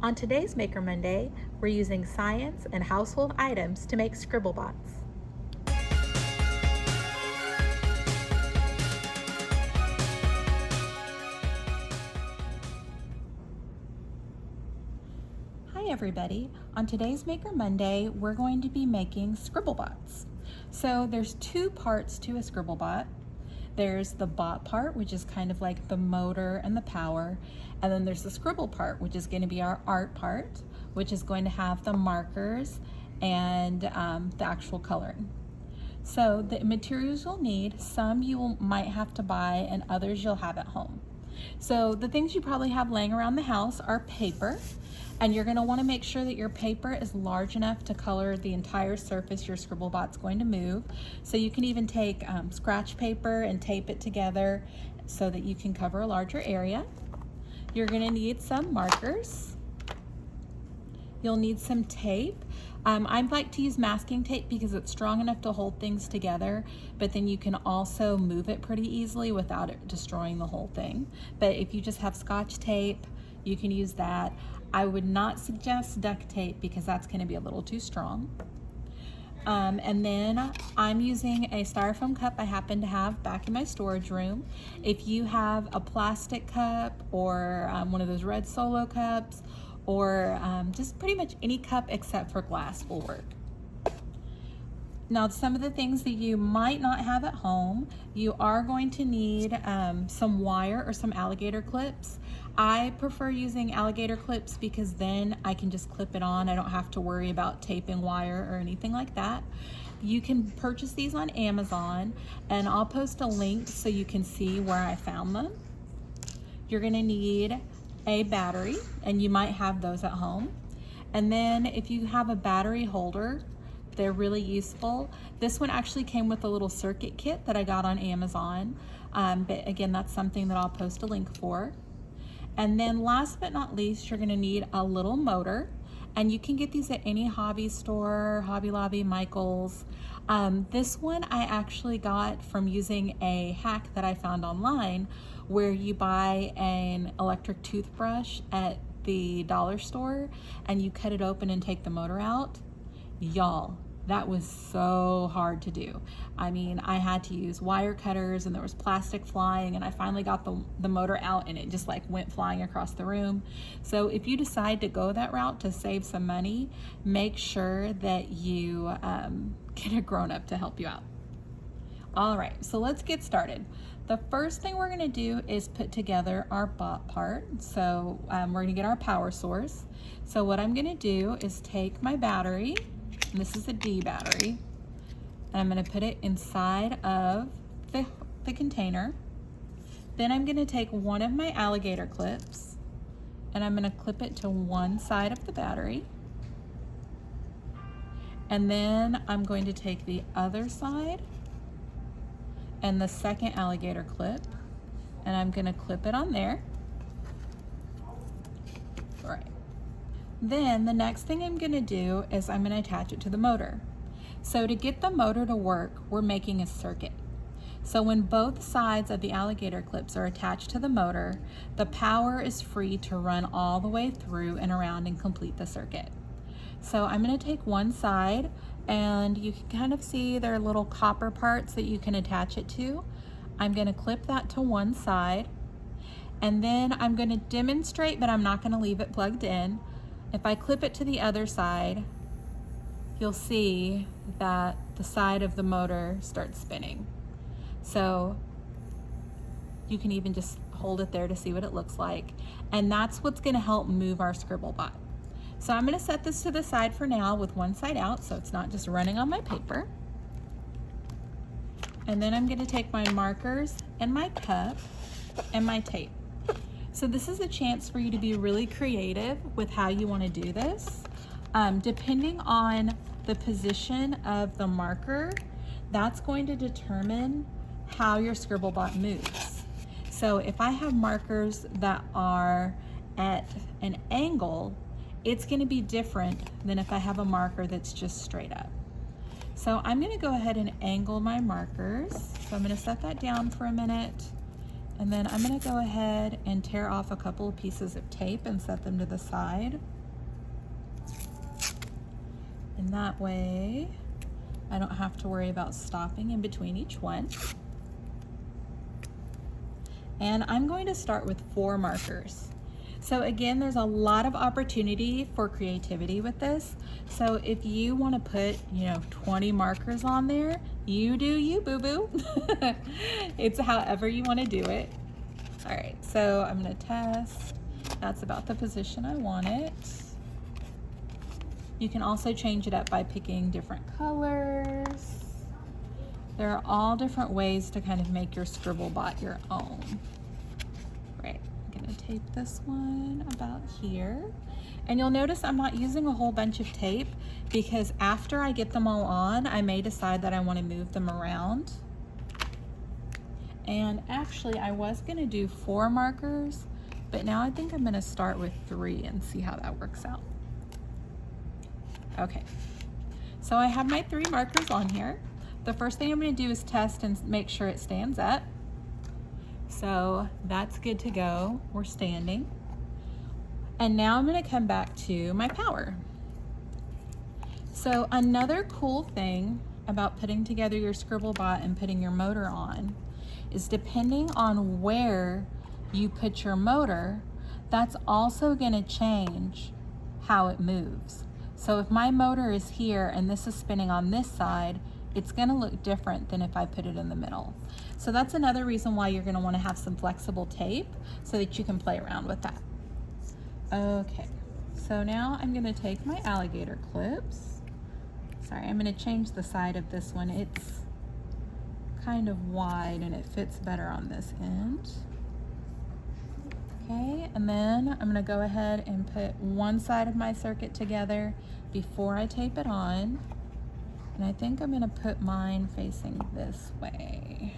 On today's Maker Monday, we're using science and household items to make Scribble Bots. Hi everybody, on today's Maker Monday, we're going to be making Scribble Bots. So there's two parts to a Scribble Bot. There's the bot part, which is kind of like the motor and the power, and then there's the scribble part, which is going to be our art part, which is going to have the markers and the actual coloring. So the materials you'll need, some you might have to buy and others you'll have at home. So the things you probably have laying around the house are paper, and you're going to want to make sure that your paper is large enough to color the entire surface your Scribble Bot's going to move. So you can even take scratch paper and tape it together so that you can cover a larger area. You're going to need some markers. You'll need some tape. I like to use masking tape because it's strong enough to hold things together, but then you can also move it pretty easily without it destroying the whole thing. But if you just have Scotch tape, you can use that. I would not suggest duct tape because that's going to be a little too strong. And then I'm using a styrofoam cup I happen to have back in my storage room. If you have a plastic cup or one of those red Solo cups, or just pretty much any cup except for glass will work. Now, some of the things that you might not have at home, you are going to need some wire or some alligator clips. I prefer using alligator clips because then I can just clip it on. I don't have to worry about taping wire or anything like that. You can purchase these on Amazon, and I'll post a link so you can see where I found them. You're gonna need a battery, and you might have those at home. And then if you have a battery holder, they're really useful. This one actually came with a little circuit kit that I got on Amazon. But again, that's something that I'll post a link for. And then last but not least, you're gonna need a little motor. And you can get these at any hobby store, Hobby Lobby, Michael's. This one I actually got from using a hack that I found online where you buy an electric toothbrush at the dollar store and you cut it open and take the motor out. Y'all, that was so hard to do. I mean, I had to use wire cutters and there was plastic flying, and I finally got the motor out and it just like went flying across the room. So if you decide to go that route to save some money, make sure that you get a grown-up to help you out. All right, so let's get started. The first thing we're gonna do is put together our bot part. So we're gonna get our power source. So what I'm gonna do is take my battery, and this is a D battery, and I'm gonna put it inside of the container. Then I'm gonna take one of my alligator clips, and I'm gonna clip it to one side of the battery. And then I'm going to take the other side and the second alligator clip, and I'm gonna clip it on there. All right. Then the next thing I'm gonna do is I'm gonna attach it to the motor. So to get the motor to work, we're making a circuit. So when both sides of the alligator clips are attached to the motor, the power is free to run all the way through and around and complete the circuit. So I'm gonna take one side, and you can kind of see there are little copper parts that you can attach it to. I'm gonna clip that to one side, and then I'm gonna demonstrate, but I'm not gonna leave it plugged in. If I clip it to the other side, you'll see that the side of the motor starts spinning. So you can even just hold it there to see what it looks like. And that's what's gonna help move our Scribble Bot. So I'm gonna set this to the side for now with one side out so it's not just running on my paper. And then I'm gonna take my markers and my cup and my tape. So this is a chance for you to be really creative with how you wanna do this. Depending on the position of the marker, that's going to determine how your Scribble Bot moves. So if I have markers that are at an angle, it's gonna be different than if I have a marker that's just straight up. So I'm gonna go ahead and angle my markers. So I'm gonna set that down for a minute, And then I'm gonna go ahead and tear off a couple of pieces of tape and set them to the side. And that way, I don't have to worry about stopping in between each one. And I'm going to start with 4 markers. So again, there's a lot of opportunity for creativity with this. So if you want to put, 20 markers on there, you do you, boo-boo. It's however you want to do it. All right, so I'm going to test. That's about the position I want it. You can also change it up by picking different colors. There are all different ways to kind of make your Scribble Bot your own. Right, I'm gonna tape this one about here. And you'll notice I'm not using a whole bunch of tape because after I get them all on, I may decide that I want to move them around. And actually, I was gonna do 4 markers, but now I think I'm gonna start with 3 and see how that works out. Okay, so I have my 3 markers on here. The first thing I'm going to do is test and make sure it stands up. So that's good to go. We're standing. And now I'm going to come back to my power. So another cool thing about putting together your Scribble Bot and putting your motor on is depending on where you put your motor, that's also going to change how it moves. So if my motor is here and this is spinning on this side, it's going to look different than if I put it in the middle. So that's another reason why you're going to want to have some flexible tape so that you can play around with that. Okay, so now I'm going to take my alligator clips. Sorry, I'm going to change the side of this one. It's kind of wide and it fits better on this end. Okay, and then I'm going to go ahead and put one side of my circuit together before I tape it on. And I think I'm going to put mine facing this way.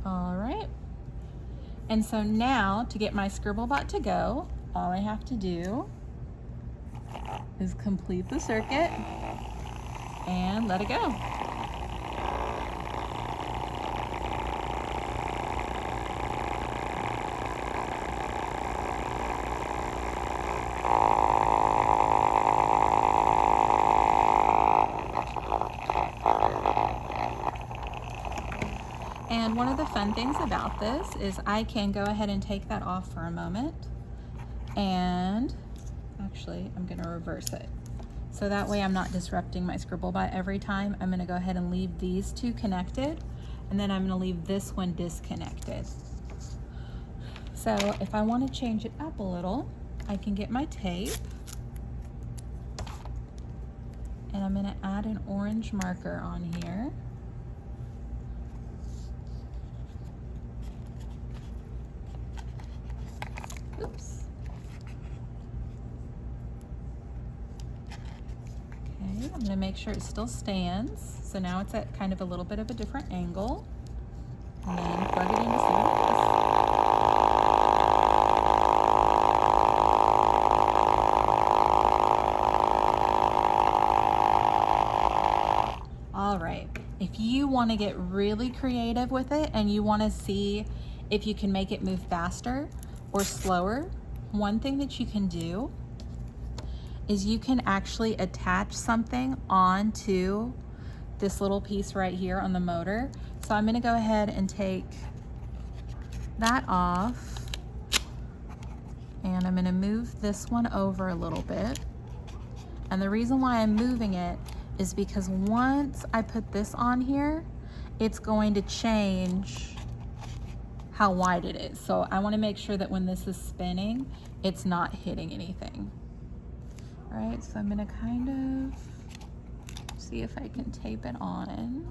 All right. And so now to get my Scribble Bot to go, all I have to do is complete the circuit and let it go. And one of the fun things about this is I can go ahead and take that off for a moment. And actually, I'm going to reverse it. So that way I'm not disrupting my Scribble Bot every time. I'm going to go ahead and leave these 2 connected. And then I'm going to leave this one disconnected. So if I want to change it up a little, I can get my tape. And I'm going to add an orange marker on here. Oops. Okay, I'm going to make sure it still stands. So now it's at kind of a little bit of a different angle. And then plug it in to see what it is. All right, if you want to get really creative with it and you want to see if you can make it move faster or slower, one thing that you can do is you can actually attach something onto this little piece right here on the motor. So I'm going to go ahead and take that off, and I'm going to move this one over a little bit. And the reason why I'm moving it is because once I put this on here, it's going to change how wide it is. So I want to make sure that when this is spinning, it's not hitting anything. All right, so I'm going to kind of see if I can tape it on.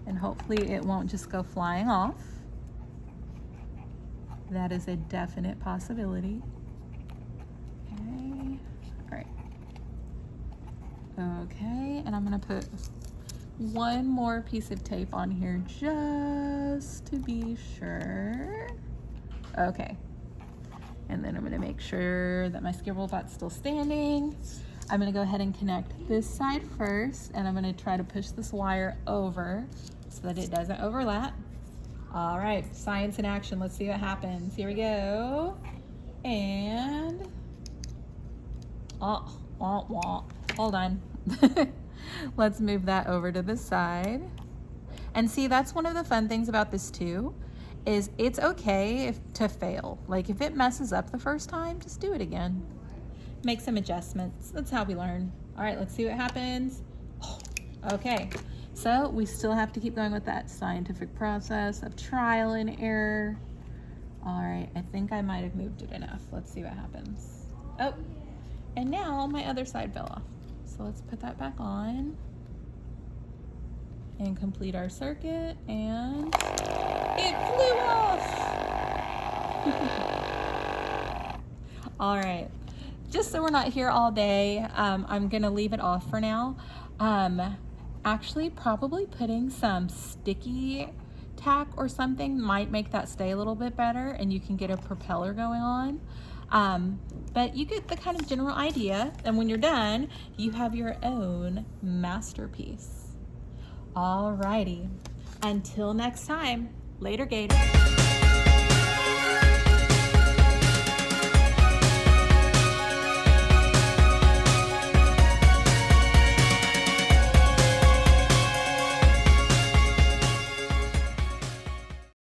And hopefully it won't just go flying off. That is a definite possibility. Okay, all right. Okay, and I'm going to put one more piece of tape on here just to be sure. Okay, and then I'm going to make sure that my Scribble Bot's still standing. I'm gonna go ahead and connect this side first, and I'm gonna try to push this wire over so that it doesn't overlap. All right, science in action. Let's see what happens. Here we go. And, hold on. Let's move that over to the side. And see, that's one of the fun things about this too, is it's okay to fail. Like if it messes up the first time, just do it again. Make some adjustments. That's how we learn. All right, let's see what happens. Okay, so we still have to keep going with that scientific process of trial and error. All right, I think I might have moved it enough. Let's see what happens. Oh, and now my other side fell off. So let's put that back on and complete our circuit, and it flew off. All right, just so we're not here all day, I'm gonna leave it off for now. Actually, probably putting some sticky tack or something might make that stay a little bit better, and you can get a propeller going on. But you get the kind of general idea, and when you're done, you have your own masterpiece. Alrighty, until next time, later Gators.